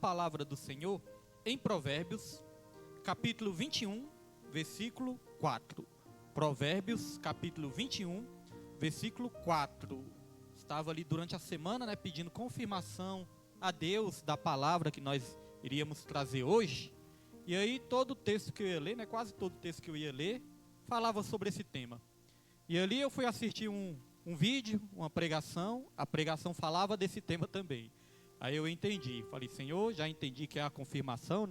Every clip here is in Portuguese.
palavra do Senhor em Provérbios, capítulo 21, versículo 4. Provérbios, capítulo 21, versículo 4. Estava ali durante a semana, pedindo confirmação a Deus da palavra que nós iríamos trazer hoje. E aí todo o texto que eu ia ler, quase todo o texto que eu ia ler, falava sobre esse tema. E ali eu fui assistir um vídeo, uma pregação, a pregação falava desse tema também. Aí eu entendi, falei, Senhor, já entendi que é a confirmação,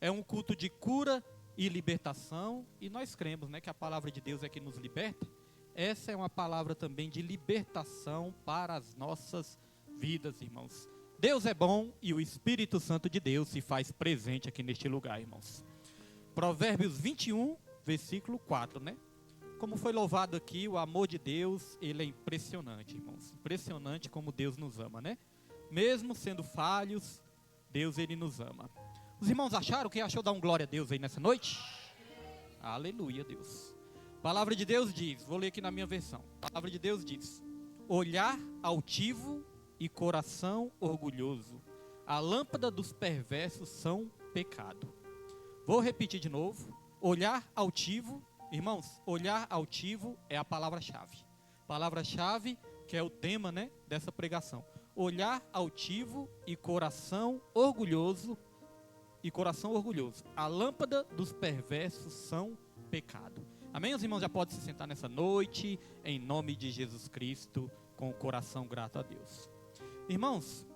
É um culto de cura e libertação, e nós cremos, que a palavra de Deus é que nos liberta. Essa é uma palavra também de libertação para as nossas vidas, irmãos. Deus é bom e o Espírito Santo de Deus se faz presente aqui neste lugar, irmãos. Provérbios 21, versículo 4, Como foi louvado aqui, o amor de Deus, ele é impressionante, irmãos. Impressionante como Deus nos ama, Mesmo sendo falhos, Deus, ele nos ama. Os irmãos acharam? Quem achou dar um glória a Deus aí nessa noite? Aleluia, Deus. A palavra de Deus diz, vou ler aqui na minha versão. A palavra de Deus diz: olhar altivo e coração orgulhoso, a lâmpada dos perversos são pecado. Vou repetir de novo. Olhar altivo, irmãos, olhar altivo é a palavra-chave. Palavra-chave que é o tema, dessa pregação. Olhar altivo e coração orgulhoso, a lâmpada dos perversos são pecado. Amém? Os irmãos já podem se sentar nessa noite, em nome de Jesus Cristo, com o coração grato a Deus. Irmãos,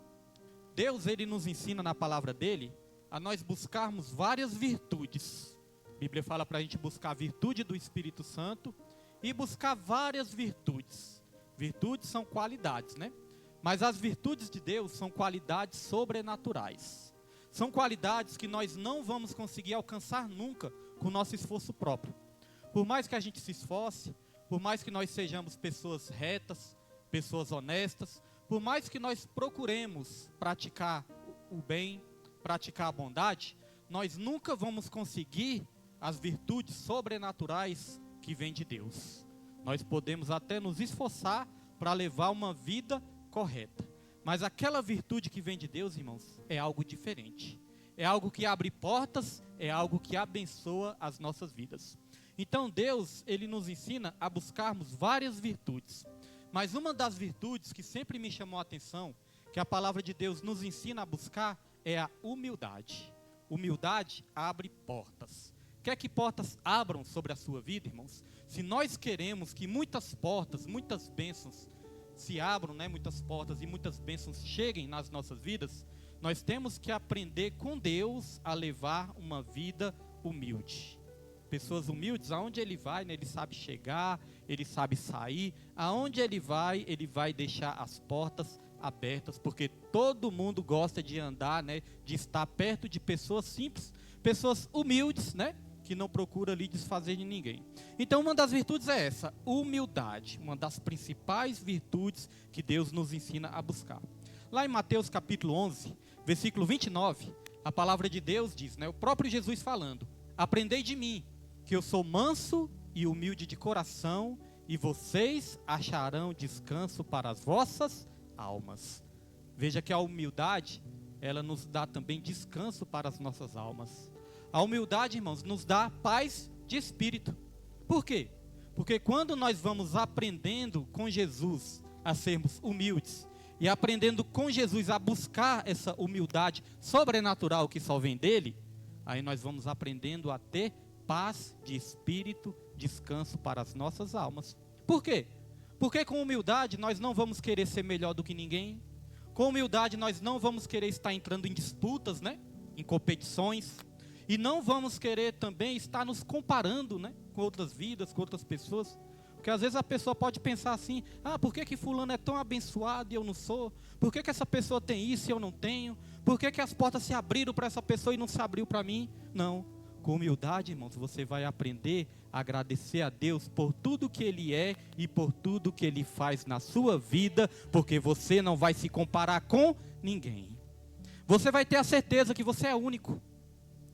Deus, ele nos ensina na palavra dele a nós buscarmos várias virtudes. A Bíblia fala para a gente buscar a virtude do Espírito Santo e buscar várias virtudes. Virtudes são qualidades, Mas as virtudes de Deus são qualidades sobrenaturais. São qualidades que nós não vamos conseguir alcançar nunca com o nosso esforço próprio. Por mais que a gente se esforce, por mais que nós sejamos pessoas retas, pessoas honestas, por mais que nós procuremos praticar o bem, praticar a bondade, nós nunca vamos conseguir as virtudes sobrenaturais que vêm de Deus. Nós podemos até nos esforçar para levar uma vida correta. Mas aquela virtude que vem de Deus, irmãos, é algo diferente. É algo que abre portas, é algo que abençoa as nossas vidas. Então Deus, ele nos ensina a buscarmos várias virtudes. Mas uma das virtudes que sempre me chamou a atenção, que a palavra de Deus nos ensina a buscar, é a humildade. Humildade abre portas. Quer que portas abram sobre a sua vida, irmãos? Se nós queremos que muitas portas, muitas bênçãos se abram, muitas portas e muitas bênçãos cheguem nas nossas vidas, nós temos que aprender com Deus a levar uma vida humilde. Pessoas humildes, aonde ele vai, ele sabe chegar, ele sabe sair. Aonde ele vai deixar as portas abertas, porque todo mundo gosta de andar, de estar perto de pessoas simples, pessoas humildes, que não procura ali desfazer de ninguém. Então uma das virtudes é essa, humildade, uma das principais virtudes que Deus nos ensina a buscar. Lá em Mateus capítulo 11, versículo 29, a palavra de Deus diz, o próprio Jesus falando: aprendei de mim, que eu sou manso e humilde de coração, e vocês acharão descanso para as vossas almas. Veja que a humildade, ela nos dá também descanso para as nossas almas. A humildade, irmãos, nos dá paz de espírito. Por quê? Porque quando nós vamos aprendendo com Jesus a sermos humildes, e aprendendo com Jesus a buscar essa humildade sobrenatural que só vem dele, aí nós vamos aprendendo a ter paz de espírito, descanso para as nossas almas. Por quê? Porque com humildade nós não vamos querer ser melhor do que ninguém. Com humildade nós não vamos querer estar entrando em disputas, em competições. E não vamos querer também estar nos comparando, com outras vidas, com outras pessoas. Porque às vezes a pessoa pode pensar assim: por que fulano é tão abençoado e eu não sou? Por que essa pessoa tem isso e eu não tenho? Por que as portas se abriram para essa pessoa e não se abriu para mim? Não. Com humildade, irmãos, você vai aprender a agradecer a Deus por tudo que Ele é e por tudo que Ele faz na sua vida, porque você não vai se comparar com ninguém. Você vai ter a certeza que você é único.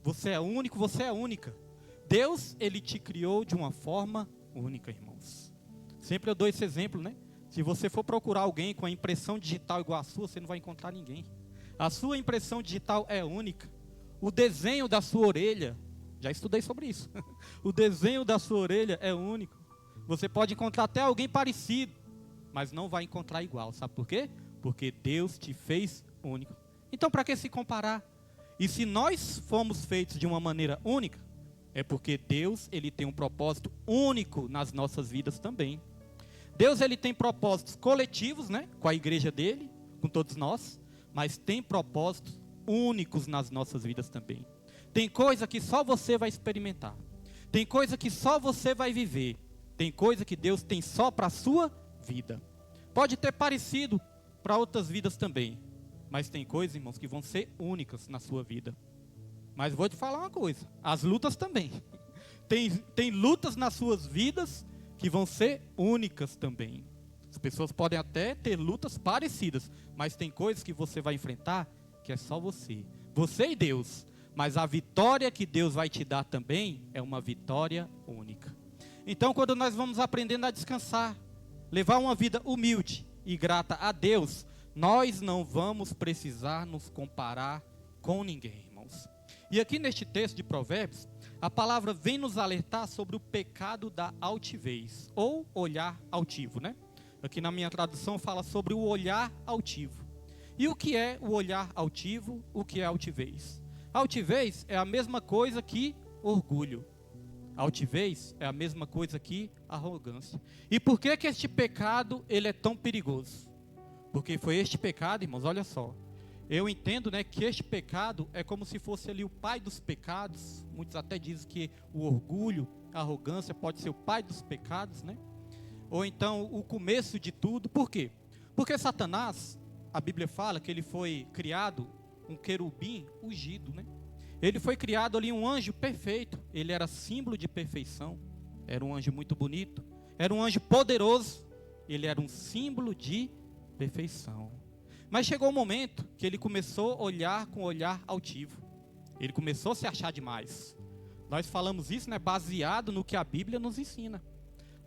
Você é único, você é única. Deus, ele te criou de uma forma única, irmãos. Sempre eu dou esse exemplo, Se você for procurar alguém com a impressão digital igual a sua, você não vai encontrar ninguém. A sua impressão digital é única. O desenho da sua orelha, já estudei sobre isso. O desenho da sua orelha é único. Você pode encontrar até alguém parecido, mas não vai encontrar igual. Sabe por quê? Porque Deus te fez único. Então, para que se comparar? E se nós fomos feitos de uma maneira única, é porque Deus, ele tem um propósito único nas nossas vidas também. Deus, ele tem propósitos coletivos, né, com a igreja dele, com todos nós, mas tem propósitos únicos nas nossas vidas também. Tem coisa que só você vai experimentar. Tem coisa que só você vai viver. Tem coisa que Deus tem só para a sua vida. Pode ter parecido para outras vidas também, mas tem coisas, irmãos, que vão ser únicas na sua vida. Mas vou te falar uma coisa, as lutas também. Tem lutas nas suas vidas que vão ser únicas também. As pessoas podem até ter lutas parecidas, mas tem coisas que você vai enfrentar que é só você. Você e Deus. Mas a vitória que Deus vai te dar também é uma vitória única. Então, quando nós vamos aprendendo a descansar, levar uma vida humilde e grata a Deus, nós não vamos precisar nos comparar com ninguém, irmãos. E aqui neste texto de Provérbios, a palavra vem nos alertar sobre o pecado da altivez, ou olhar altivo, né? Aqui na minha tradução fala sobre o olhar altivo. E o que é o olhar altivo? O que é altivez? Altivez é a mesma coisa que orgulho. Altivez é a mesma coisa que arrogância. E por que que este pecado ele é tão perigoso? Porque foi este pecado, irmãos, olha só. Eu entendo, né, que este pecado é como se fosse ali o pai dos pecados. Muitos até dizem que o orgulho, a arrogância pode ser o pai dos pecados, né? Ou então o começo de tudo. Por quê? Porque Satanás, a Bíblia fala que ele foi criado um querubim ungido, né? Ele foi criado ali um anjo perfeito. Ele era símbolo de perfeição. Era um anjo muito bonito. Era um anjo poderoso. Ele era um símbolo de perfeição. Mas chegou um momento que ele começou a olhar com um olhar altivo. Ele começou a se achar demais. Nós falamos isso, né, baseado no que a Bíblia nos ensina.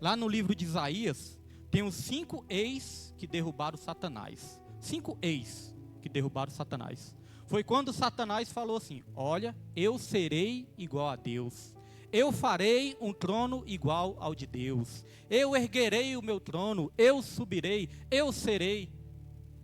Lá no livro de Isaías, tem os 5 ex que derrubaram Satanás. 5 ex que derrubaram Satanás. Foi quando Satanás falou assim: olha, eu serei igual a Deus. Eu farei um trono igual ao de Deus. Eu erguerei o meu trono, eu subirei, eu serei.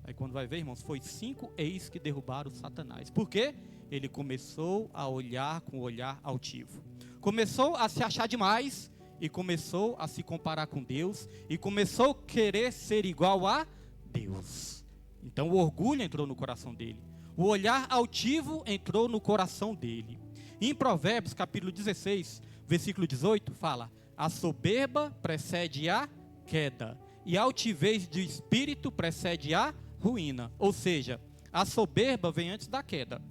Aí quando vai ver, irmãos, foi 5 ex que derrubaram Satanás. Por quê? Ele começou a olhar com um olhar altivo. Começou a se achar demais e começou a se comparar com Deus e começou a querer ser igual a Deus. Então o orgulho entrou no coração dele. O olhar altivo entrou no coração dele. Em Provérbios, capítulo 16, versículo 18, fala: a soberba precede a queda, e a altivez de espírito precede a ruína. Ou seja, a soberba vem antes da queda.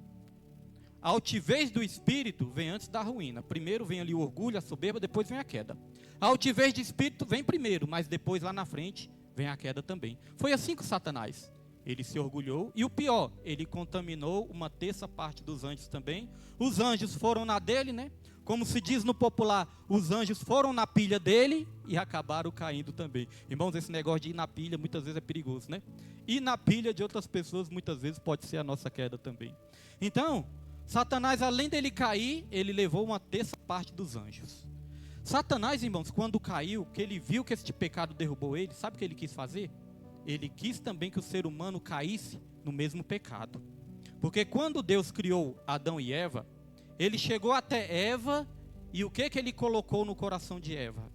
A altivez do espírito vem antes da ruína. Primeiro vem ali o orgulho, a soberba, depois vem a queda. A altivez de espírito vem primeiro, mas depois lá na frente vem a queda também. Foi assim com Satanás. Ele se orgulhou e o pior, ele contaminou uma terça parte dos anjos também. Os anjos foram na dele, né? Como se diz no popular, os anjos foram na pilha dele e acabaram caindo também. Irmãos, esse negócio de ir na pilha muitas vezes é perigoso, né? Ir na pilha de outras pessoas muitas vezes pode ser a nossa queda também. Então, Satanás, além dele cair, ele levou uma terça parte dos anjos. Satanás, irmãos, quando caiu, que ele viu que este pecado derrubou ele, sabe o que ele quis fazer? Ele quis também que o ser humano caísse no mesmo pecado. Porque quando Deus criou Adão e Eva, ele chegou até Eva e o que ele colocou no coração de Eva?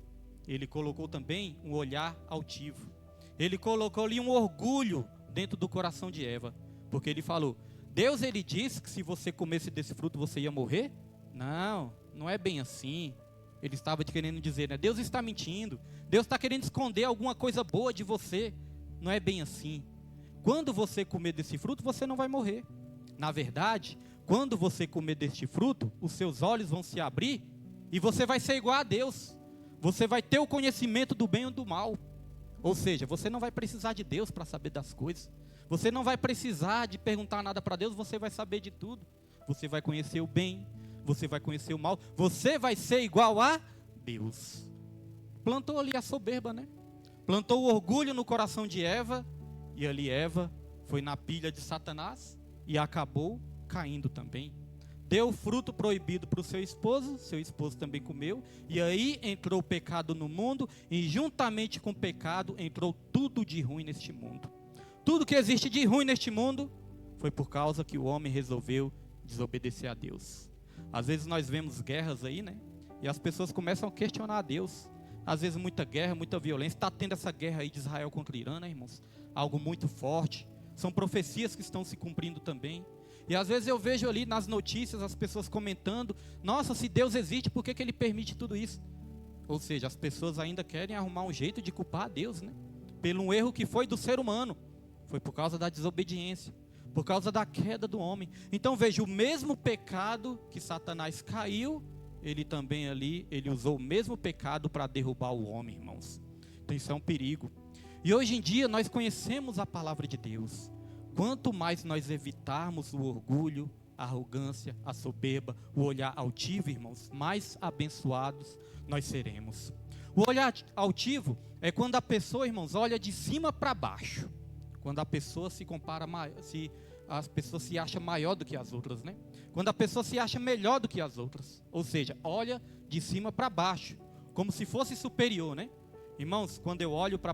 Ele colocou também um olhar altivo. Ele colocou ali um orgulho dentro do coração de Eva. Porque ele falou: Deus, ele disse que se você comesse desse fruto você ia morrer? Não, não é bem assim. Ele estava querendo dizer, né? Deus está mentindo. Deus está querendo esconder alguma coisa boa de você. Não é bem assim. Quando você comer desse fruto, você não vai morrer. Na verdade, quando você comer deste fruto, os seus olhos vão se abrir e você vai ser igual a Deus. Você vai ter o conhecimento do bem e do mal. Ou seja, você não vai precisar de Deus para saber das coisas. Você não vai precisar de perguntar nada para Deus, você vai saber de tudo. Você vai conhecer o bem, você vai conhecer o mal, você vai ser igual a Deus. Plantou ali a soberba, né? Plantou o orgulho no coração de Eva, e ali Eva foi na pilha de Satanás e acabou caindo também. Deu fruto proibido para o seu esposo também comeu, e aí entrou o pecado no mundo, e juntamente com o pecado entrou tudo de ruim neste mundo. Tudo que existe de ruim neste mundo foi por causa que o homem resolveu desobedecer a Deus. Às vezes nós vemos guerras aí, né? E as pessoas começam a questionar a Deus. Às vezes muita guerra, muita violência. Está tendo essa guerra aí de Israel contra o Irã, né, irmãos? Algo muito forte. São profecias que estão se cumprindo também. E às vezes eu vejo ali nas notícias as pessoas comentando: nossa, se Deus existe, por que Ele permite tudo isso? Ou seja, as pessoas ainda querem arrumar um jeito de culpar a Deus, né? Pelo erro que foi do ser humano. Foi por causa da desobediência, por causa da queda do homem. Então veja, o mesmo pecado que Satanás caiu, ele também ali, ele usou o mesmo pecado para derrubar o homem, irmãos. Então isso é um perigo. E hoje em dia nós conhecemos a palavra de Deus. Quanto mais nós evitarmos o orgulho, a arrogância, a soberba, o olhar altivo, irmãos, mais abençoados nós seremos. O olhar altivo é quando a pessoa, irmãos, olha de cima para baixo. Quando a pessoa se compara, as pessoas se acham maior do que as outras, né? Quando a pessoa se acha melhor do que as outras. Ou seja, olha de cima para baixo, como se fosse superior, né? Irmãos, quando eu olho para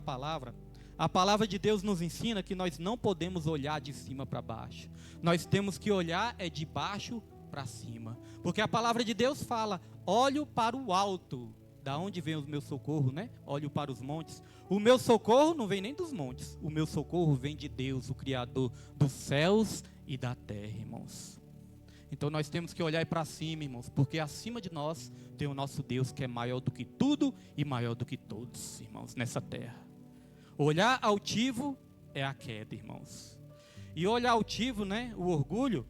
a palavra de Deus nos ensina que nós não podemos olhar de cima para baixo. Nós temos que olhar de baixo para cima. Porque a palavra de Deus fala: olho para o alto. Da onde vem o meu socorro, né? Olho para os montes. O meu socorro não vem nem dos montes. O meu socorro vem de Deus, o Criador dos céus e da terra, irmãos. Então nós temos que olhar para cima, irmãos, porque acima de nós tem o nosso Deus, que é maior do que tudo e maior do que todos, irmãos, nessa terra. Olhar altivo é a queda, irmãos. E olhar altivo, né, o orgulho,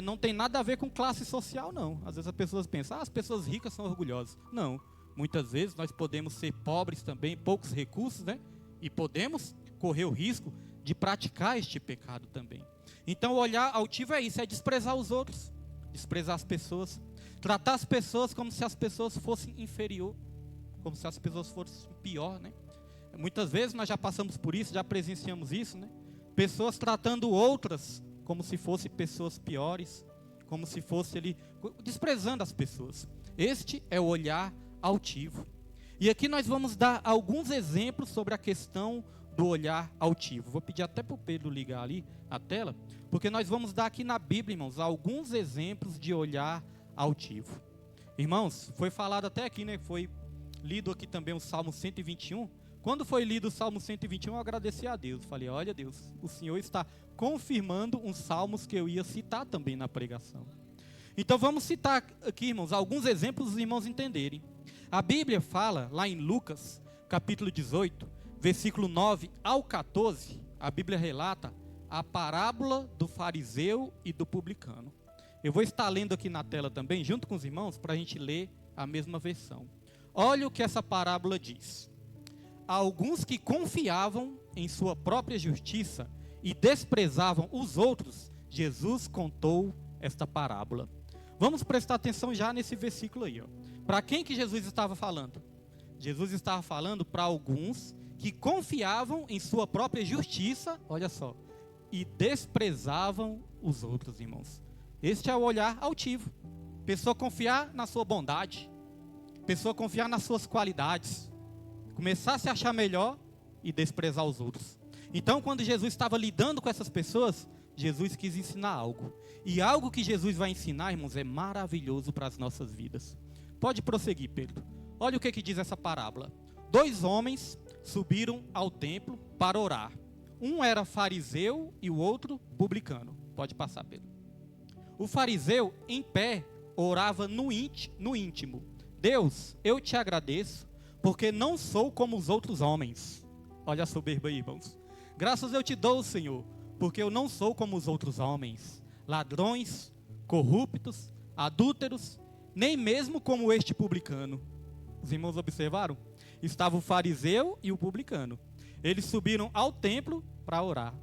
não tem nada a ver com classe social, não. Às vezes as pessoas pensam: as pessoas ricas são orgulhosas. Não. Muitas vezes nós podemos ser pobres também, poucos recursos, né? E podemos correr o risco de praticar este pecado também. Então o olhar altivo é isso, é desprezar os outros, desprezar as pessoas, tratar as pessoas como se as pessoas fossem inferior, como se as pessoas fossem pior, né? Muitas vezes nós já passamos por isso, já presenciamos isso, né? Pessoas tratando outras como se fossem pessoas piores, como se fosse ali, desprezando as pessoas. Este é o olhar altivo. E aqui nós vamos dar alguns exemplos sobre a questão do olhar altivo. Vou pedir até para o Pedro ligar ali a tela, porque nós vamos dar aqui na Bíblia, irmãos, alguns exemplos de olhar altivo. Irmãos, foi falado até aqui, né? Foi lido aqui também o Salmo 121. Quando foi lido o Salmo 121, eu agradeci a Deus. Falei: olha Deus, o Senhor está confirmando uns salmos que eu ia citar também na pregação. Então vamos citar aqui, irmãos, alguns exemplos os irmãos entenderem. A Bíblia fala, lá em Lucas, capítulo 18, versículo 9 ao 14, a Bíblia relata a parábola do fariseu e do publicano. Eu vou estar lendo aqui na tela também, junto com os irmãos, para a gente ler a mesma versão. Olha o que essa parábola diz. Alguns que confiavam em sua própria justiça e desprezavam os outros, Jesus contou esta parábola. Vamos prestar atenção já nesse versículo aí, ó. Para quem que Jesus estava falando? Jesus estava falando para alguns que confiavam em sua própria justiça, olha só, e desprezavam os outros, irmãos. Este é o olhar altivo. Pessoa confiar na sua bondade, pessoa confiar nas suas qualidades, começar a se achar melhor e desprezar os outros. Então, quando Jesus estava lidando com essas pessoas, Jesus quis ensinar algo. E algo que Jesus vai ensinar, irmãos, é maravilhoso para as nossas vidas. Pode prosseguir, Pedro. Olha o que diz essa parábola. 2 homens subiram ao templo para orar. Um era fariseu e o outro publicano. Pode passar, Pedro. O fariseu, em pé, orava no íntimo. Deus, eu te agradeço, porque não sou como os outros homens. Olha a soberba aí, irmãos. Graças eu te dou, Senhor, porque eu não sou como os outros homens, ladrões, corruptos, adúlteros, nem mesmo como este publicano. Os irmãos observaram? Estava o fariseu e o publicano. Eles subiram ao templo para orar.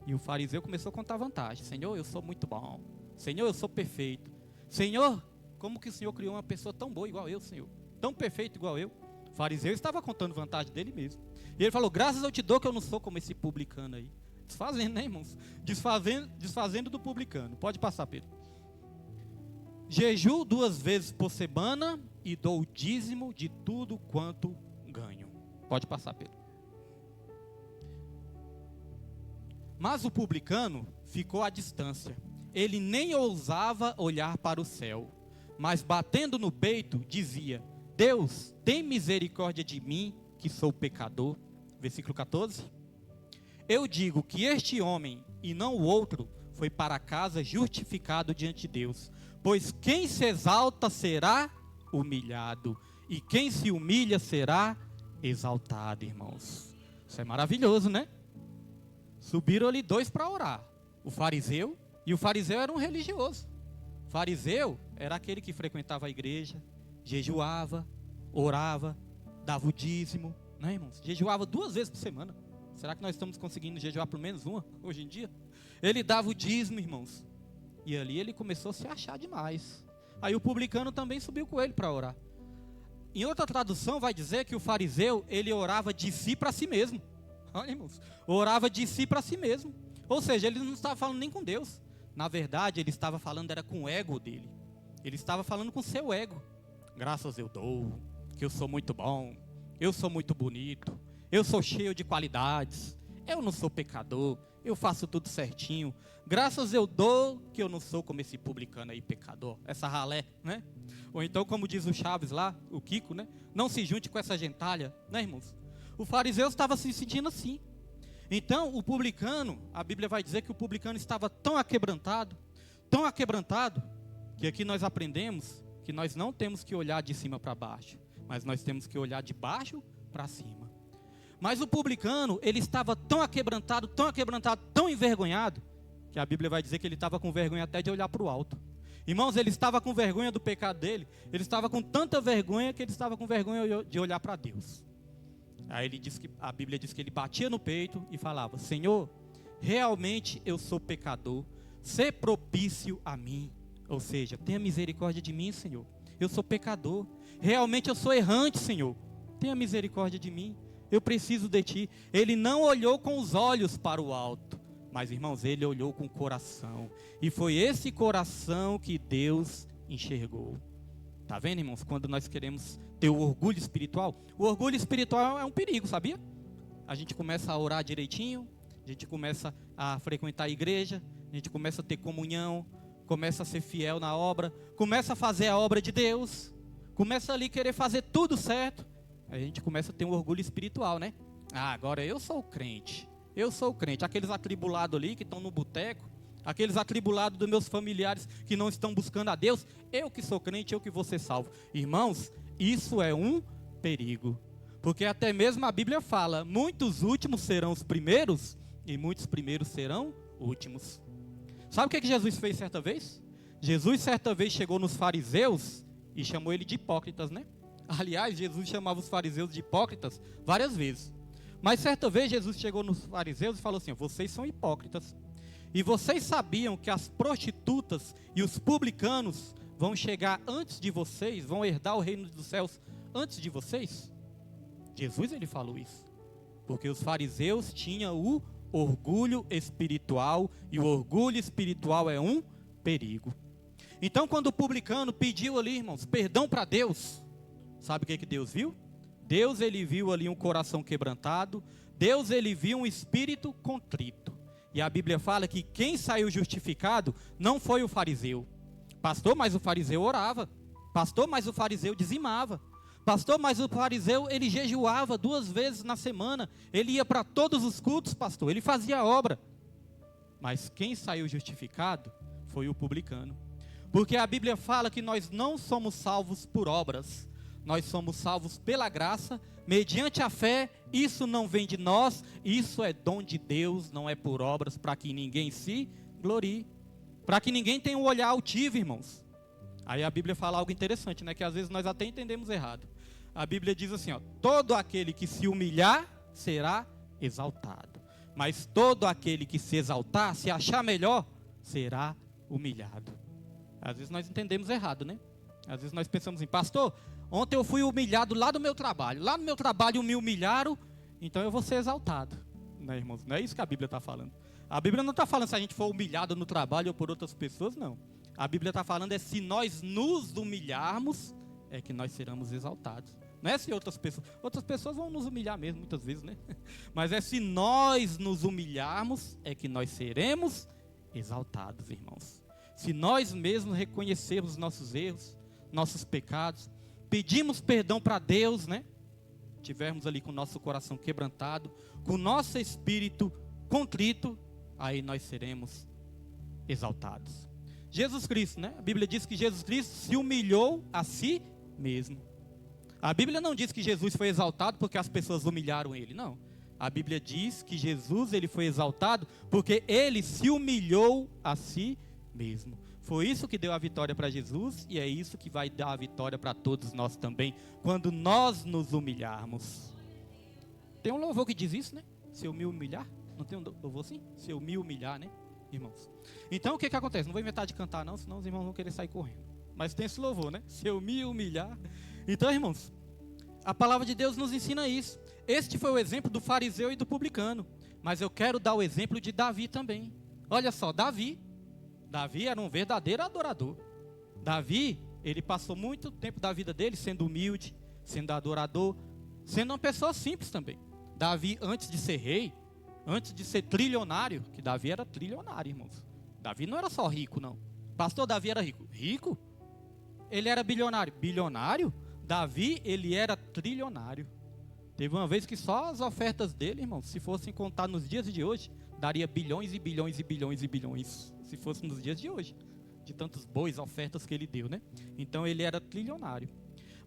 E o fariseu começou a contar vantagem. Senhor, eu sou muito bom. Senhor, eu sou perfeito. Senhor, como que o Senhor criou uma pessoa tão boa igual eu, Senhor? Tão perfeito igual eu? O fariseu estava contando vantagem dele mesmo. E ele falou: graças eu te dou que eu não sou como esse publicano aí. Desfazendo, né, irmãos? Desfazendo do publicano. Pode passar, Pedro. Jejuo 2 vezes por semana e dou o dízimo de tudo quanto ganho. Pode passar, Pedro. Mas o publicano ficou à distância. Ele nem ousava olhar para o céu, mas batendo no peito dizia: Deus, tem misericórdia de mim, que sou pecador. Versículo 14. Eu digo que este homem, e não o outro, foi para casa justificado diante de Deus. Pois quem se exalta será humilhado, e quem se humilha será exaltado, irmãos. Isso é maravilhoso, né? Subiram ali 2 para orar. O fariseu, e o fariseu era um religioso. O fariseu era aquele que frequentava a igreja, jejuava, orava, dava o dízimo, né, irmãos? Jejuava 2 vezes por semana. Será que nós estamos conseguindo jejuar pelo menos uma hoje em dia? Ele dava o dízimo, irmãos. E ali ele começou a se achar demais. Aí o publicano também subiu com ele para orar. Em outra tradução vai dizer que o fariseu, ele orava de si para si mesmo. Olha, irmãos, orava de si para si mesmo. Ou seja, ele não estava falando nem com Deus. Na verdade, ele estava falando era com o ego dele. Ele estava falando com o seu ego. Graças eu dou, que eu sou muito bom, eu sou muito bonito, eu sou cheio de qualidades, eu não sou pecador, eu faço tudo certinho. Graças eu dou, que eu não sou como esse publicano aí, pecador, essa ralé, né? Ou então, como diz o Chaves lá, o Kiko, né? Não se junte com essa gentalha, né, irmãos? O fariseu estava se sentindo assim. Então, o publicano, a Bíblia vai dizer que o publicano estava tão aquebrantado, que aqui nós aprendemos que nós não temos que olhar de cima para baixo, mas nós temos que olhar de baixo para cima. Mas o publicano, ele estava tão aquebrantado, tão envergonhado, que a Bíblia vai dizer que ele estava com vergonha até de olhar para o alto. Irmãos, ele estava com vergonha do pecado dele, ele estava com tanta vergonha que ele estava com vergonha de olhar para Deus. Aí ele diz que, a Bíblia diz que ele batia no peito e falava: Senhor, realmente eu sou pecador, sê propício a mim. Ou seja, tenha misericórdia de mim, Senhor. Eu sou pecador, realmente eu sou errante, Senhor. Tenha misericórdia de mim, eu preciso de Ti. Ele não olhou com os olhos para o alto, mas, irmãos, ele olhou com o coração. E foi esse coração que Deus enxergou. Está vendo, irmãos? Quando nós queremos ter o orgulho espiritual, o orgulho espiritual é um perigo, sabia? A gente começa a orar direitinho, a gente começa a frequentar a igreja, a gente começa a ter comunhão, começa a ser fiel na obra, começa a fazer a obra de Deus, começa ali a querer fazer tudo certo. Aí a gente começa a ter um orgulho espiritual, né? Ah, agora eu sou crente. Aqueles atribulados ali que estão no boteco, aqueles atribulados dos meus familiares que não estão buscando a Deus, eu que sou crente, eu que vou ser salvo. Irmãos, isso é um perigo. Porque até mesmo a Bíblia fala: muitos últimos serão os primeiros e muitos primeiros serão últimos. Sabe o que Jesus fez certa vez? Jesus certa vez chegou nos fariseus e chamou ele de hipócritas, né? Aliás, Jesus chamava os fariseus de hipócritas várias vezes. Mas certa vez Jesus chegou nos fariseus e falou assim: vocês são hipócritas. E vocês sabiam que as prostitutas e os publicanos vão chegar antes de vocês, vão herdar o reino dos céus antes de vocês? Jesus, ele falou isso. Porque os fariseus tinham o orgulho espiritual, e o orgulho espiritual é um perigo. Então, quando o publicano pediu ali, irmãos, perdão para Deus, sabe o que Deus viu? Deus, ele viu ali um coração quebrantado, Deus, ele viu um espírito contrito. E a Bíblia fala que quem saiu justificado não foi o fariseu. Pastor, mas o fariseu orava. Pastor, mas o fariseu dizimava. Pastor, mas o fariseu, ele jejuava 2 vezes na semana. Ele ia para todos os cultos, pastor. Ele fazia a obra. Mas quem saiu justificado foi o publicano. Porque a Bíblia fala que nós não somos salvos por obras. Nós somos salvos pela graça, mediante a fé. Isso não vem de nós, isso é dom de Deus, não é por obras, para que ninguém se glorie. Para que ninguém tenha um olhar altivo, irmãos. Aí a Bíblia fala algo interessante, né? Que às vezes nós até entendemos errado. A Bíblia diz assim, ó: todo aquele que se humilhar será exaltado, mas todo aquele que se exaltar, se achar melhor, será humilhado. Às vezes nós entendemos errado, né? Às vezes nós pensamos assim: pastor, ontem eu fui humilhado lá no meu trabalho me humilharam, então eu vou ser exaltado. né, irmãos? Não é isso que a Bíblia está falando. A Bíblia não está falando se a gente for humilhado no trabalho ou por outras pessoas, não. A Bíblia está falando é se nós nos humilharmos, é que nós seremos exaltados. Não é se outras pessoas vão nos humilhar mesmo, muitas vezes, né? Mas é se nós nos humilharmos, é que nós seremos exaltados, irmãos. Se nós mesmos reconhecermos nossos erros, nossos pecados, pedimos perdão para Deus, né? Tivermos ali com o nosso coração quebrantado, com o nosso espírito contrito, aí nós seremos exaltados. Jesus Cristo, né? A Bíblia diz que Jesus Cristo se humilhou a si mesmo. A Bíblia não diz que Jesus foi exaltado porque as pessoas humilharam ele, não. A Bíblia diz que Jesus ele foi exaltado porque ele se humilhou a si mesmo. Foi isso que deu a vitória para Jesus e é isso que vai dar a vitória para todos nós também, quando nós nos humilharmos. Tem um louvor que diz isso, né? Se eu me humilhar, não tem um louvor assim? Se eu me humilhar, né, irmãos? Então o que acontece? Não vou inventar de cantar não, senão os irmãos vão querer sair correndo. Mas tem esse louvor, né? Se eu me humilhar. Então, irmãos, a palavra de Deus nos ensina isso. Este foi o exemplo do fariseu e do publicano. Mas eu quero dar o exemplo de Davi também. Olha só, Davi era um verdadeiro adorador. Davi, ele passou muito tempo da vida dele sendo humilde, sendo adorador, sendo uma pessoa simples também. Davi, antes de ser rei, antes de ser trilionário, que Davi era trilionário, irmãos. Davi não era só rico, não. Pastor, Davi era rico. Rico? Ele era bilionário. Bilionário? Davi, ele era trilionário. Teve uma vez que só as ofertas dele, irmãos, se fossem contar nos dias de hoje, daria bilhões e bilhões e bilhões e bilhões. Se fosse nos dias de hoje. De tantos bois, ofertas que ele deu, né? Então ele era trilionário.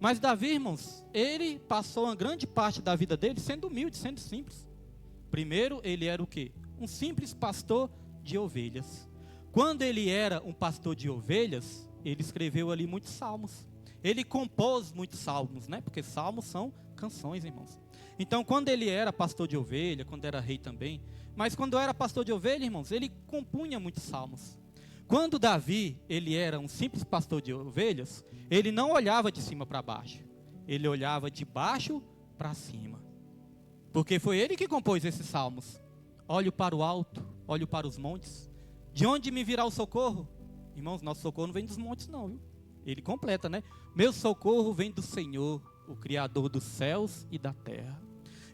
Mas Davi, irmãos, ele passou uma grande parte da vida dele sendo humilde, sendo simples. Primeiro, ele era o quê? Um simples pastor de ovelhas. Quando ele era um pastor de ovelhas, ele escreveu ali muitos salmos. Ele compôs muitos salmos, né? Porque salmos são canções, irmãos. Então, quando ele era pastor de ovelha, quando era rei também, mas quando era pastor de ovelha, irmãos, ele compunha muitos salmos. Quando Davi, ele era um simples pastor de ovelhas, ele não olhava de cima para baixo. Ele olhava de baixo para cima. Porque foi ele que compôs esses salmos. Olho para o alto, olho para os montes. De onde me virá o socorro? Irmãos, nosso socorro não vem dos montes não, viu? Ele completa, né? Meu socorro vem do Senhor, o Criador dos céus e da terra.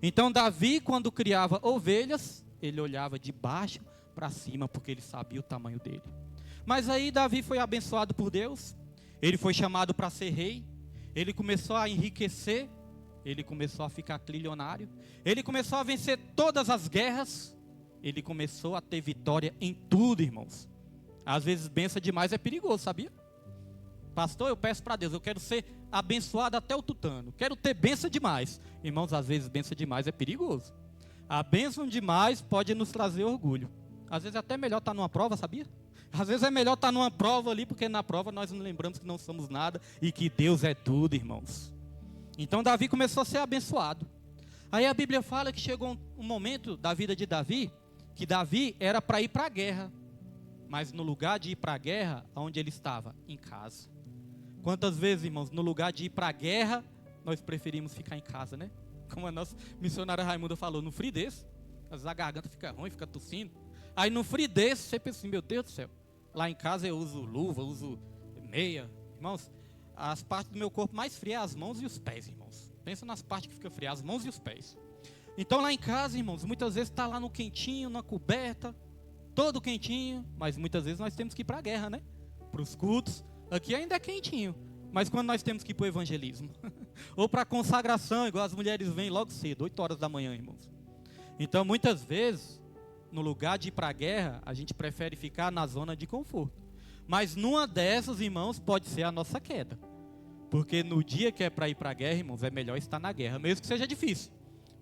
Então Davi, quando criava ovelhas, ele olhava de baixo para cima, porque ele sabia o tamanho dele. Mas aí Davi foi abençoado por Deus, ele foi chamado para ser rei, ele começou a enriquecer, ele começou a ficar trilionário, ele começou a vencer todas as guerras, ele começou a ter vitória em tudo, irmãos. Às vezes benção demais é perigoso, sabia? Pastor, eu peço para Deus, eu quero ser abençoado até o tutano, quero ter bênção demais. Irmãos, às vezes bênção demais é perigoso. A bênção demais pode nos trazer orgulho. Às vezes é até melhor estar numa prova, sabia? Às vezes é melhor estar numa prova ali, porque na prova nós não lembramos que não somos nada e que Deus é tudo, irmãos. Então Davi começou a ser abençoado. Aí a Bíblia fala que chegou um momento da vida de Davi, que Davi era para ir para a guerra. Mas no lugar de ir para a guerra, onde ele estava? Em casa. Quantas vezes, irmãos, no lugar de ir para a guerra, nós preferimos ficar em casa, né? Como a nossa missionária Raimunda falou, no frio desse, às vezes a garganta fica ruim, fica tossindo. Aí no frio desse, você pensa assim, meu Deus do céu, lá em casa eu uso luva, uso meia. Irmãos, as partes do meu corpo mais frias é as mãos e os pés, irmãos. Pensa nas partes que ficam frias, as mãos e os pés. Então lá em casa, irmãos, muitas vezes está lá no quentinho, na coberta, todo quentinho, mas muitas vezes nós temos que ir para a guerra, né? Para os cultos. Aqui ainda é quentinho, mas quando nós temos que ir para o evangelismo, ou para a consagração, igual as mulheres vêm logo cedo, 8 horas da manhã, irmãos. Então, muitas vezes, no lugar de ir para a guerra, a gente prefere ficar na zona de conforto. Mas numa dessas, irmãos, pode ser a nossa queda. Porque no dia que é para ir para a guerra, irmãos, é melhor estar na guerra, mesmo que seja difícil.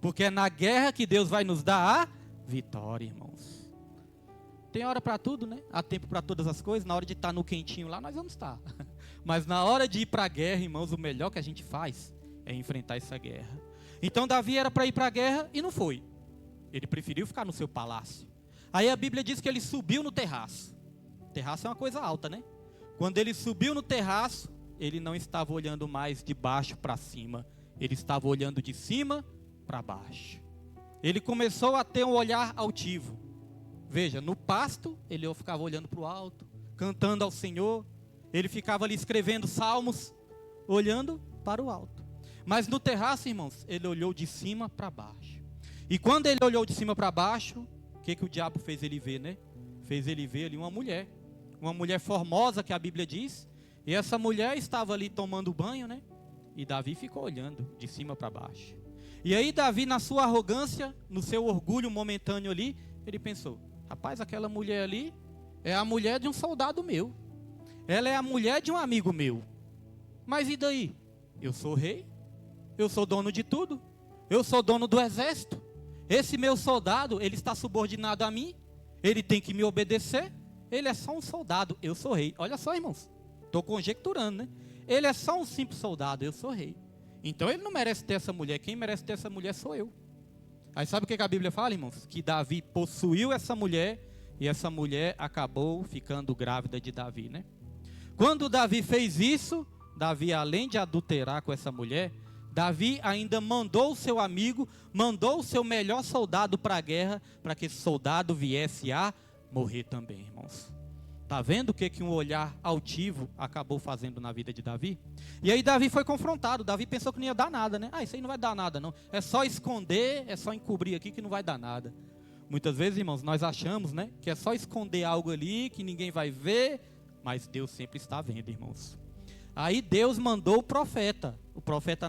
Porque é na guerra que Deus vai nos dar a vitória, irmãos. Tem hora para tudo, né? Há tempo para todas as coisas. Na hora de estar no quentinho lá, nós vamos estar. Mas na hora de ir para a guerra, irmãos, o melhor que a gente faz é enfrentar essa guerra. Então Davi era para ir para a guerra e não foi. Ele preferiu ficar no seu palácio. Aí a Bíblia diz que ele subiu no terraço. Terraço é uma coisa alta, né? Quando ele subiu no terraço, ele não estava olhando mais de baixo para cima. Ele estava olhando de cima para baixo. ele começou a ter um olhar altivo. Veja, no pasto, ele ficava olhando para o alto, cantando ao Senhor. Ele ficava ali escrevendo salmos, olhando para o alto. Mas no terraço, irmãos, ele olhou de cima para baixo. E quando ele olhou de cima para baixo, o que o diabo fez ele ver, né? Fez ele ver ali uma mulher formosa, que a Bíblia diz. E essa mulher estava ali tomando banho, né? E Davi ficou olhando de cima para baixo. E aí Davi, na sua arrogância, no seu orgulho momentâneo ali, ele pensou: rapaz, aquela mulher ali é a mulher de um soldado meu. Ela é a mulher de um amigo meu. Mas e daí? Eu sou rei, eu sou dono de tudo, eu sou dono do exército. Esse meu soldado, ele está subordinado a mim, ele tem que me obedecer. Ele é só um soldado, eu sou rei. Olha só, irmãos, estou conjecturando, né? Ele é só um simples soldado, eu sou rei. Então ele não merece ter essa mulher, quem merece ter essa mulher sou eu. Aí sabe o que a Bíblia fala, irmãos? Que Davi possuiu essa mulher e essa mulher acabou ficando grávida de Davi, né? Quando Davi fez isso, Davi, além de adulterar com essa mulher, Davi ainda mandou o seu amigo, mandou o seu melhor soldado para a guerra, para que esse soldado viesse a morrer também, irmãos. Está vendo o que um olhar altivo acabou fazendo na vida de Davi? E aí Davi foi confrontado. Davi pensou que não ia dar nada, né? Isso aí não vai dar nada não. É só esconder, é só encobrir aqui que não vai dar nada. Muitas vezes, irmãos, nós achamos, né, que é só esconder algo ali, que ninguém vai ver, mas Deus sempre está vendo, irmãos. Aí Deus mandou o profeta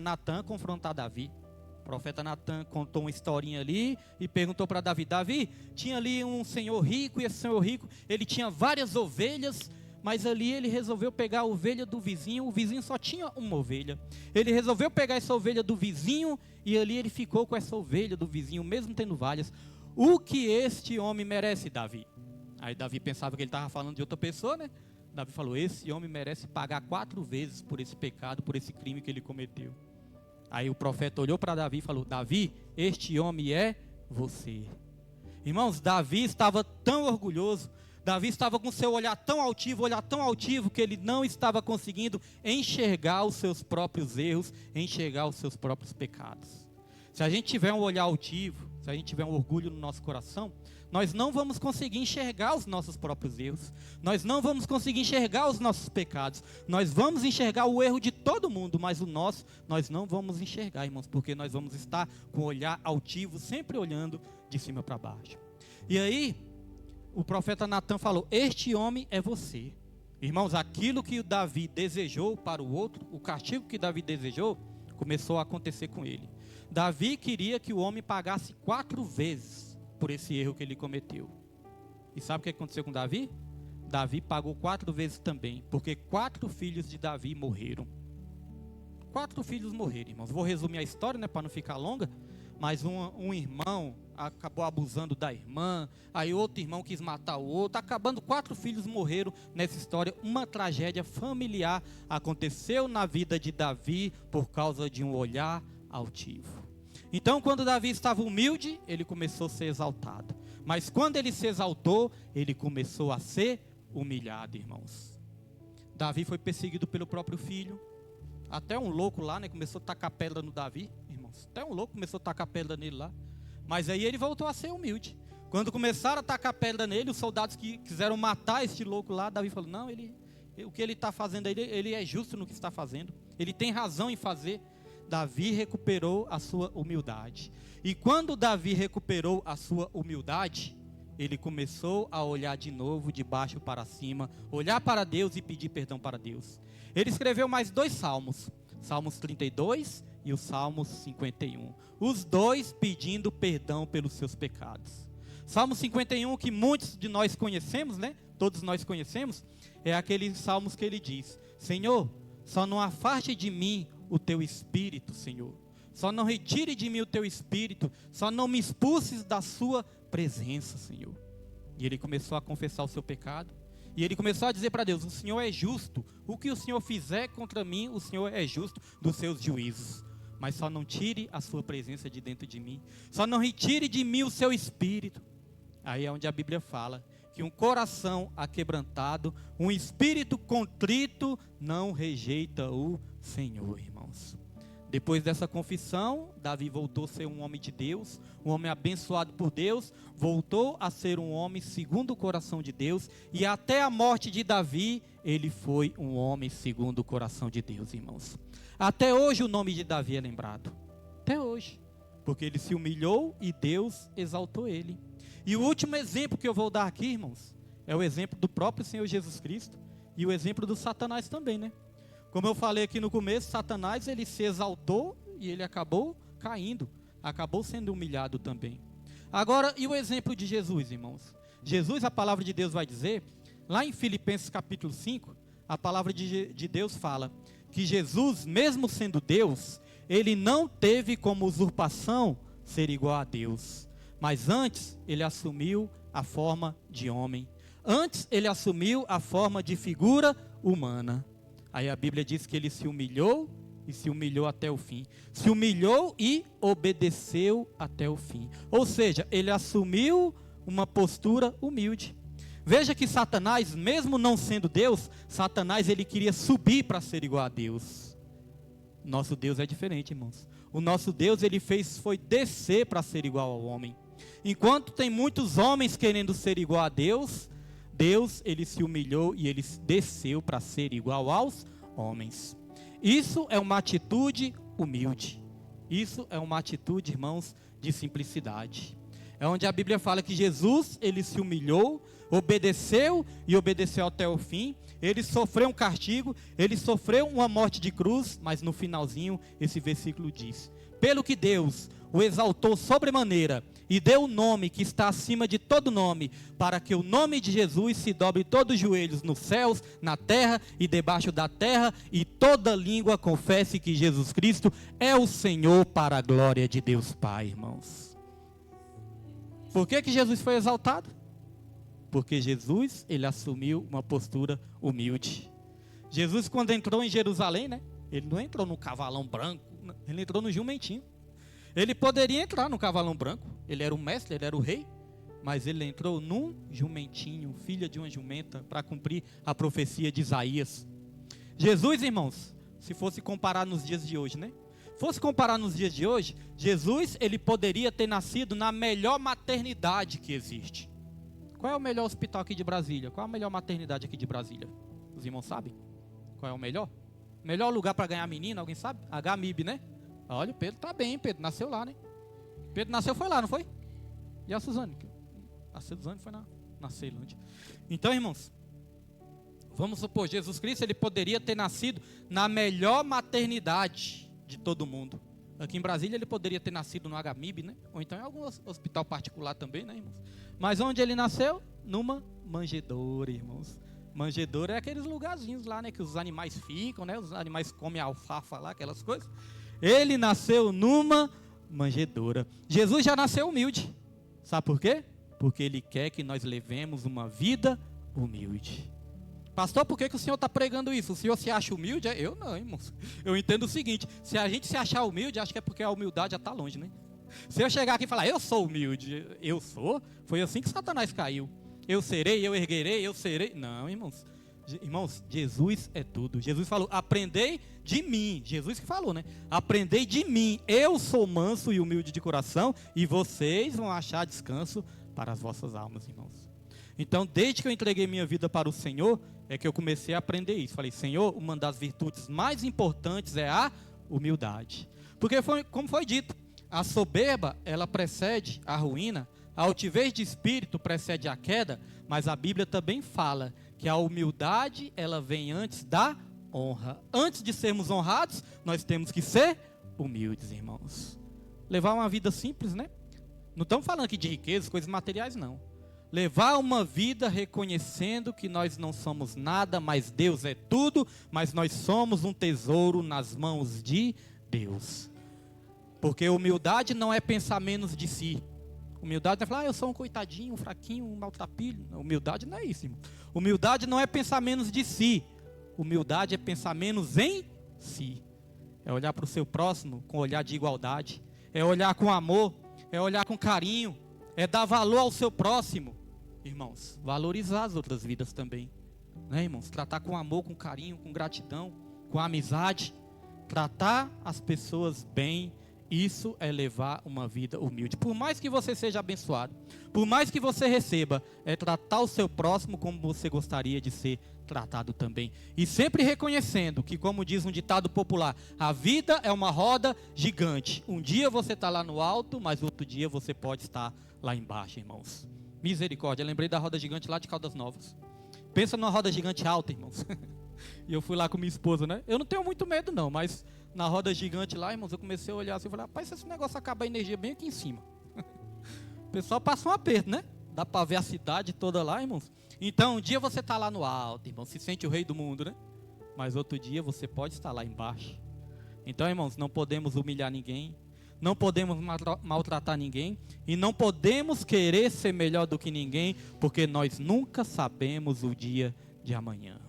Natan confrontar Davi. O profeta Natan contou uma historinha ali e perguntou para Davi: Davi, tinha ali um senhor rico, e esse senhor rico, ele tinha várias ovelhas, mas ali ele resolveu pegar a ovelha do vizinho. O vizinho só tinha uma ovelha. Ele resolveu pegar essa ovelha do vizinho e ali ele ficou com essa ovelha do vizinho, mesmo tendo várias. O que este homem merece, Davi? Aí Davi pensava que ele estava falando de outra pessoa, né? Davi falou: esse homem merece pagar 4 vezes por esse pecado, por esse crime que ele cometeu. Aí o profeta olhou para Davi e falou: Davi, este homem é você. Irmãos, Davi estava tão orgulhoso, Davi estava com seu olhar tão altivo, que ele não estava conseguindo enxergar os seus próprios erros, enxergar os seus próprios pecados. Se a gente tiver um olhar altivo, se a gente tiver um orgulho no nosso coração, nós não vamos conseguir enxergar os nossos próprios erros, nós não vamos conseguir enxergar os nossos pecados, nós vamos enxergar o erro de todo mundo, mas o nosso nós não vamos enxergar, irmãos, porque nós vamos estar com o olhar altivo, sempre olhando de cima para baixo. E aí, o profeta Natan falou: este homem é você. Irmãos, aquilo que o Davi desejou para o outro, o castigo que Davi desejou, começou a acontecer com ele. Davi queria que o homem pagasse 4 vezes por esse erro que ele cometeu. E sabe o que aconteceu com Davi? Davi pagou 4 vezes também, porque 4 filhos de Davi morreram. 4 filhos morreram, irmãos. Vou resumir a história, né, para não ficar longa. Mas um irmão acabou abusando da irmã, aí outro irmão quis matar o outro, acabando 4 filhos morreram nessa história. Uma tragédia familiar aconteceu na vida de Davi por causa de um olhar altivo. Então, quando Davi estava humilde, ele começou a ser exaltado. Mas quando ele se exaltou, ele começou a ser humilhado, irmãos. Davi foi perseguido pelo próprio filho. Até um louco lá, né, começou a tacar pedra no Davi, irmãos. Até um louco começou a tacar pedra nele lá. Mas aí ele voltou a ser humilde. Quando começaram a tacar pedra nele, os soldados que quiseram matar este louco lá, Davi falou: não, o que ele está fazendo aí, ele é justo no que está fazendo. Ele tem razão em fazer. Davi recuperou a sua humildade. E quando Davi recuperou a sua humildade, ele começou a olhar de novo de baixo para cima, olhar para Deus e pedir perdão para Deus. Ele escreveu mais 2 salmos, Salmos 32 e o Salmos 51. Os 2 pedindo perdão pelos seus pecados. Salmo 51, que muitos de nós conhecemos, né? Todos nós conhecemos, é aquele salmos que ele diz: Senhor, só não afaste de mim o teu espírito, Senhor. Só não retire de mim o teu espírito, só não me expulses da sua presença, Senhor. E ele começou a confessar o seu pecado, e ele começou a dizer para Deus: o Senhor é justo, o que o Senhor fizer contra mim, o Senhor é justo dos seus juízos. Mas só não tire a sua presença de dentro de mim, só não retire de mim o seu espírito. Aí é onde a Bíblia fala que um coração aquebrantado, um espírito contrito, não rejeita o Senhor, irmãos. Depois dessa confissão, Davi voltou a ser um homem de Deus, um homem abençoado por Deus, voltou a ser um homem segundo o coração de Deus, e até a morte de Davi, ele foi um homem segundo o coração de Deus, irmãos. Até hoje o nome de Davi é lembrado, até hoje, porque ele se humilhou e Deus exaltou ele. E o último exemplo que eu vou dar aqui, irmãos, é o exemplo do próprio Senhor Jesus Cristo, e o exemplo do Satanás também, né? Como eu falei aqui no começo, Satanás, ele se exaltou e ele acabou caindo, acabou sendo humilhado também. Agora, e o exemplo de Jesus, irmãos? Jesus, a palavra de Deus vai dizer, lá em Filipenses capítulo 5, a palavra de Deus fala que Jesus, mesmo sendo Deus, ele não teve como usurpação ser igual a Deus, mas antes ele assumiu a forma de homem. Antes ele assumiu a forma de figura humana. Aí a Bíblia diz que ele se humilhou e se humilhou até o fim. Se humilhou e obedeceu até o fim. Ou seja, ele assumiu uma postura humilde. Veja que Satanás, mesmo não sendo Deus, Satanás ele queria subir para ser igual a Deus. Nosso Deus é diferente, irmãos. O nosso Deus ele foi descer para ser igual ao homem. Enquanto tem muitos homens querendo ser igual a Deus, Deus, ele se humilhou e ele desceu para ser igual aos homens. Isso é uma atitude humilde. Isso é uma atitude, irmãos, de simplicidade. É onde a Bíblia fala que Jesus, ele se humilhou, obedeceu e obedeceu até o fim. Ele sofreu um castigo, ele sofreu uma morte de cruz, mas no finalzinho esse versículo diz: pelo que Deus o exaltou sobremaneira e deu o nome que está acima de todo nome, para que o nome de Jesus se dobre todos os joelhos nos céus, na terra e debaixo da terra, e toda língua confesse que Jesus Cristo é o Senhor, para a glória de Deus Pai, irmãos. Por que Jesus foi exaltado? Porque Jesus, ele assumiu uma postura humilde. Jesus, quando entrou em Jerusalém, né? Ele não entrou no cavalão branco, ele entrou no jumentinho. Ele poderia entrar no cavalão branco, ele era o mestre, ele era o rei, mas ele entrou num jumentinho, filha de uma jumenta, para cumprir a profecia de Isaías. Jesus, irmãos, se fosse comparar nos dias de hoje, né? Fosse comparar nos dias de hoje, Jesus, ele poderia ter nascido na melhor maternidade que existe. Qual é o melhor hospital aqui de Brasília? Qual é a melhor maternidade aqui de Brasília? Os irmãos sabem? Qual é o melhor? Melhor lugar para ganhar menina, alguém sabe? HMIB, né? Olha, o Pedro tá bem, Pedro nasceu lá, né? Pedro nasceu, foi lá, não foi? E a Suzane? A Suzane foi na Ceilândia. Então, irmãos, vamos supor, Jesus Cristo, ele poderia ter nascido na melhor maternidade de todo mundo. Aqui em Brasília ele poderia ter nascido no HMIB, né? Ou então em algum hospital particular também, né, irmãos? Mas onde ele nasceu? Numa manjedoura, irmãos. Manjedoura é aqueles lugarzinhos lá, né? Que os animais ficam, né? Os animais comem alfafa lá, aquelas coisas. Ele nasceu numa manjedoura. Jesus já nasceu humilde. Sabe por quê? Porque ele quer que nós levemos uma vida humilde. Pastor, por que o senhor está pregando isso? O senhor se acha humilde? Eu não, irmãos. Eu entendo o seguinte: se a gente se achar humilde, acho que é porque a humildade já está longe, né? Se eu chegar aqui e falar, eu sou humilde, eu sou, foi assim que Satanás caiu. Eu serei, eu erguerei, eu serei. Não, irmãos. Irmãos, Jesus é tudo. Jesus falou, aprendei de mim. Jesus que falou, né? Aprendei de mim. Eu sou manso e humilde de coração, e vocês vão achar descanso para as vossas almas, irmãos. Então, desde que eu entreguei minha vida para o Senhor, é que eu comecei a aprender isso. Falei, Senhor, uma das virtudes mais importantes é a humildade. Porque, como foi dito, a soberba, ela precede a ruína, a altivez de espírito precede a queda, mas a Bíblia também fala que a humildade, ela vem antes da honra. Antes de sermos honrados, nós temos que ser humildes, irmãos. Levar uma vida simples, né? Não estamos falando aqui de riquezas, coisas materiais, não. Levar uma vida reconhecendo que nós não somos nada, mas Deus é tudo, mas nós somos um tesouro nas mãos de Deus. Porque humildade não é pensar menos de si. Humildade não é falar, eu sou um coitadinho, um fraquinho, um maltrapilho. Humildade não é isso, irmão. Humildade não é pensar menos de si. Humildade é pensar menos em si. É olhar para o seu próximo com olhar de igualdade. É olhar com amor. É olhar com carinho. É dar valor ao seu próximo. Irmãos, valorizar as outras vidas também. Né, irmãos? Tratar com amor, com carinho, com gratidão, com amizade. Tratar as pessoas bem, isso é levar uma vida humilde. Por mais que você seja abençoado, por mais que você receba, é tratar o seu próximo como você gostaria de ser tratado também. E sempre reconhecendo que, como diz um ditado popular, a vida é uma roda gigante. Um dia você está lá no alto, mas outro dia você pode estar lá embaixo, irmãos. Misericórdia, eu lembrei da roda gigante lá de Caldas Novas. Pensa numa roda gigante alta, irmãos. E eu fui lá com minha esposa, né? Eu não tenho muito medo não, mas na roda gigante lá, irmãos, eu comecei a olhar assim e falei, rapaz, se esse negócio acaba a energia bem aqui em cima. O pessoal passa um aperto, né? Dá para ver a cidade toda lá, irmãos. Então, um dia você está lá no alto, irmão, se sente o rei do mundo, né? Mas outro dia você pode estar lá embaixo. Então, irmãos, não podemos humilhar ninguém, não podemos maltratar ninguém e não podemos querer ser melhor do que ninguém, porque nós nunca sabemos o dia de amanhã.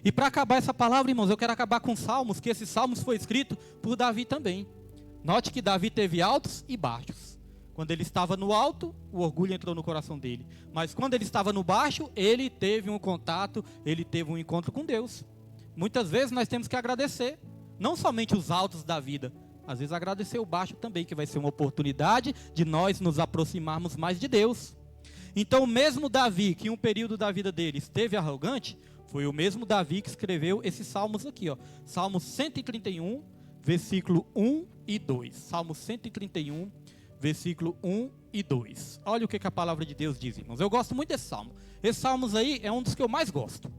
E para acabar essa palavra, irmãos, eu quero acabar com Salmos, que esse Salmos foi escrito por Davi também. Note que Davi teve altos e baixos. Quando ele estava no alto, o orgulho entrou no coração dele. Mas quando ele estava no baixo, ele teve um contato, ele teve um encontro com Deus. Muitas vezes nós temos que agradecer, não somente os altos da vida, às vezes agradecer o baixo também, que vai ser uma oportunidade de nós nos aproximarmos mais de Deus. Então o mesmo Davi, que em um período da vida dele esteve arrogante, foi o mesmo Davi que escreveu esses salmos aqui, ó. Salmo 131, versículo 1 e 2. Salmo 131, versículo 1 e 2. Olha o que a palavra de Deus diz, irmãos. Eu gosto muito desse salmo. Esse salmos aí é um dos que eu mais gosto.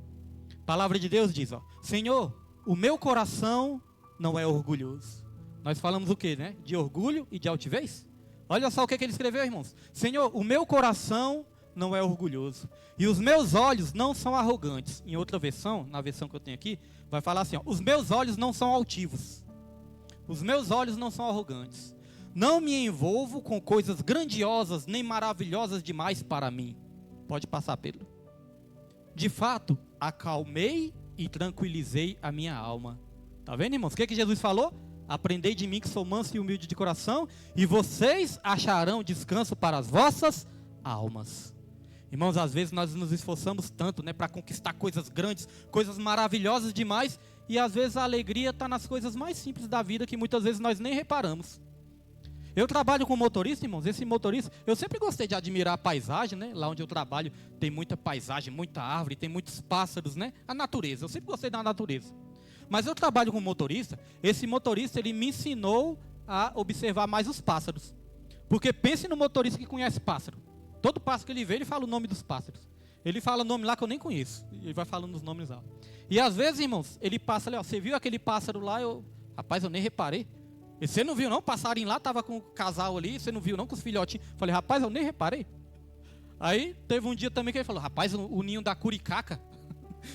A palavra de Deus diz, ó: Senhor, o meu coração não é orgulhoso. Nós falamos o que, né? De orgulho e de altivez. Olha só o que ele escreveu, irmãos. Senhor, o meu coração não é orgulhoso, e os meus olhos não são arrogantes. Em outra versão, na versão que eu tenho aqui, vai falar assim, ó: os meus olhos não são altivos, os meus olhos não são arrogantes, não me envolvo com coisas grandiosas, nem maravilhosas demais para mim. Pode passar, Pedro. De fato, acalmei e tranquilizei a minha alma. Tá vendo, irmãos? O que Jesus falou? Aprendei de mim que sou manso e humilde de coração, e vocês acharão descanso para as vossas almas. Irmãos, às vezes nós nos esforçamos tanto, né, para conquistar coisas grandes, coisas maravilhosas demais, e às vezes a alegria está nas coisas mais simples da vida, que muitas vezes nós nem reparamos. Eu trabalho com motorista, irmãos. Esse motorista, eu sempre gostei de admirar a paisagem, né? Lá onde eu trabalho tem muita paisagem, muita árvore, tem muitos pássaros, né? A natureza, eu sempre gostei da natureza. Mas eu trabalho com motorista, esse motorista, ele me ensinou a observar mais os pássaros. Porque pense no motorista que conhece pássaro. Todo pássaro que ele vê, ele fala o nome dos pássaros. Ele fala nome lá que eu nem conheço. Ele vai falando os nomes lá. E às vezes, irmãos, ele passa ali, ó, você viu aquele pássaro lá? Rapaz, eu nem reparei. E você não viu não? O passarinho lá estava com o casal ali, você não viu não, com os filhotinhos. Falei, rapaz, eu nem reparei. Aí teve um dia também que ele falou, rapaz, o ninho da curicaca.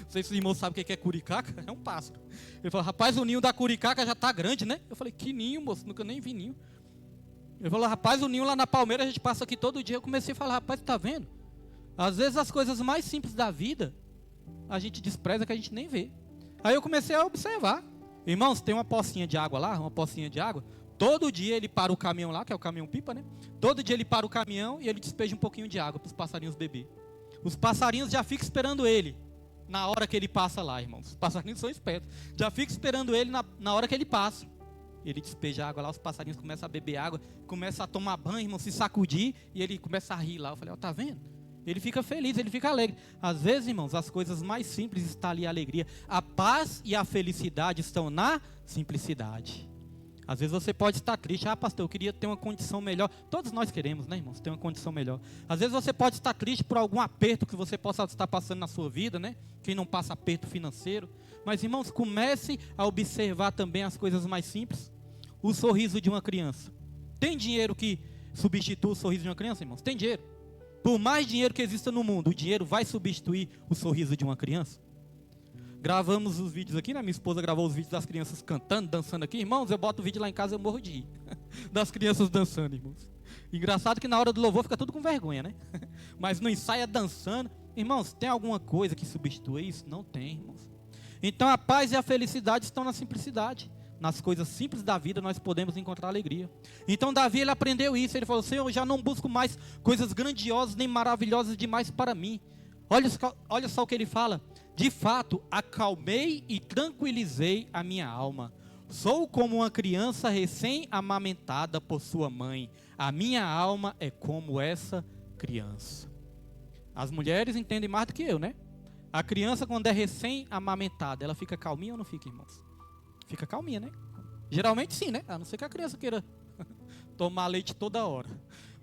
Não sei se os irmãos sabem o que é curicaca. É um pássaro. Ele falou, rapaz, o ninho da curicaca já está grande, né? Eu falei, que ninho, moço? Nunca nem vi ninho. Ele falou, rapaz, o ninho lá na palmeira a gente passa aqui todo dia. Eu comecei a falar, rapaz, tá vendo? Às vezes as coisas mais simples da vida a gente despreza, que a gente nem vê. Aí eu comecei a observar. Irmãos, tem uma pocinha de água lá, uma pocinha de água. Todo dia ele para o caminhão lá, que é o caminhão pipa, né? Todo dia ele para o caminhão e ele despeja um pouquinho de água para os passarinhos beber. Os passarinhos já ficam esperando ele na hora que ele passa lá, irmãos. Os passarinhos são espertos. Já ficam esperando ele na hora que ele passa. Ele despeja água lá, os passarinhos começam a beber água, começam a tomar banho, irmão, se sacudir, e ele começa a rir lá. Eu falei, ó, tá vendo? Ele fica feliz, ele fica alegre. Às vezes, irmãos, as coisas mais simples estão ali, a alegria. A paz e a felicidade estão na simplicidade. Às vezes você pode estar triste. Ah, pastor, eu queria ter uma condição melhor. Todos nós queremos, né, irmãos, ter uma condição melhor. Às vezes você pode estar triste por algum aperto que você possa estar passando na sua vida, né? Quem não passa aperto financeiro. Mas, irmãos, comece a observar também as coisas mais simples. O sorriso de uma criança. Tem dinheiro que substitua o sorriso de uma criança, irmãos? Tem dinheiro. Por mais dinheiro que exista no mundo, o dinheiro vai substituir o sorriso de uma criança? Gravamos os vídeos aqui, né? Minha esposa gravou os vídeos das crianças cantando, dançando aqui. Irmãos, eu boto o vídeo lá em casa e eu morro de rir. Das crianças dançando, irmãos. Engraçado que na hora do louvor fica tudo com vergonha, né? Mas no ensaio é dançando. Irmãos, tem alguma coisa que substitua isso? Não tem, irmãos. Então a paz e a felicidade estão na simplicidade. Nas coisas simples da vida nós podemos encontrar alegria. Então Davi, ele aprendeu isso. Ele falou, Senhor, eu já não busco mais coisas grandiosas nem maravilhosas demais para mim. Olha só o que ele fala. De fato, acalmei e tranquilizei a minha alma. Sou como uma criança recém-amamentada por sua mãe. A minha alma é como essa criança. As mulheres entendem mais do que eu, né? A criança, quando é recém-amamentada, ela fica calminha ou não fica, irmãos? Fica calminha, né? Geralmente sim, né? A não ser que a criança queira tomar leite toda hora.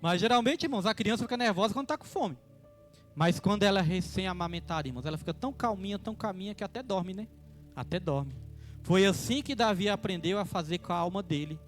Mas geralmente, irmãos, a criança fica nervosa quando está com fome. Mas quando ela é recém-amamentada, irmãos, ela fica tão calminha que até dorme, né? Até dorme. Foi assim que Davi aprendeu a fazer com a alma dele.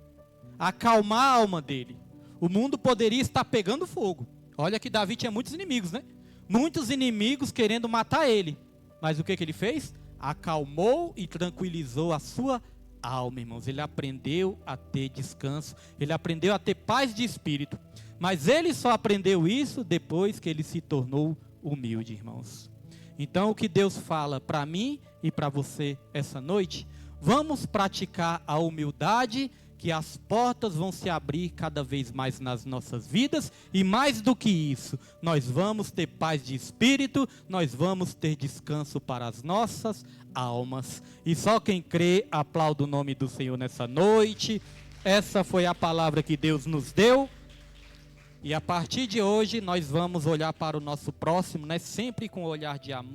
Acalmar a alma dele. O mundo poderia estar pegando fogo. Olha que Davi tinha muitos inimigos, né? Muitos inimigos querendo matar ele. Mas o que ele fez? Acalmou e tranquilizou a sua alma, irmãos. Ele aprendeu a ter descanso. Ele aprendeu a ter paz de espírito. Mas ele só aprendeu isso depois que ele se tornou humilde, irmãos. Então o que Deus fala para mim e para você essa noite, vamos praticar a humildade, que as portas vão se abrir cada vez mais nas nossas vidas, e mais do que isso, nós vamos ter paz de espírito, nós vamos ter descanso para as nossas almas. E só quem crê, aplauda o nome do Senhor nessa noite. Essa foi a palavra que Deus nos deu. E a partir de hoje nós vamos olhar para o nosso próximo, né, sempre com um olhar de amor.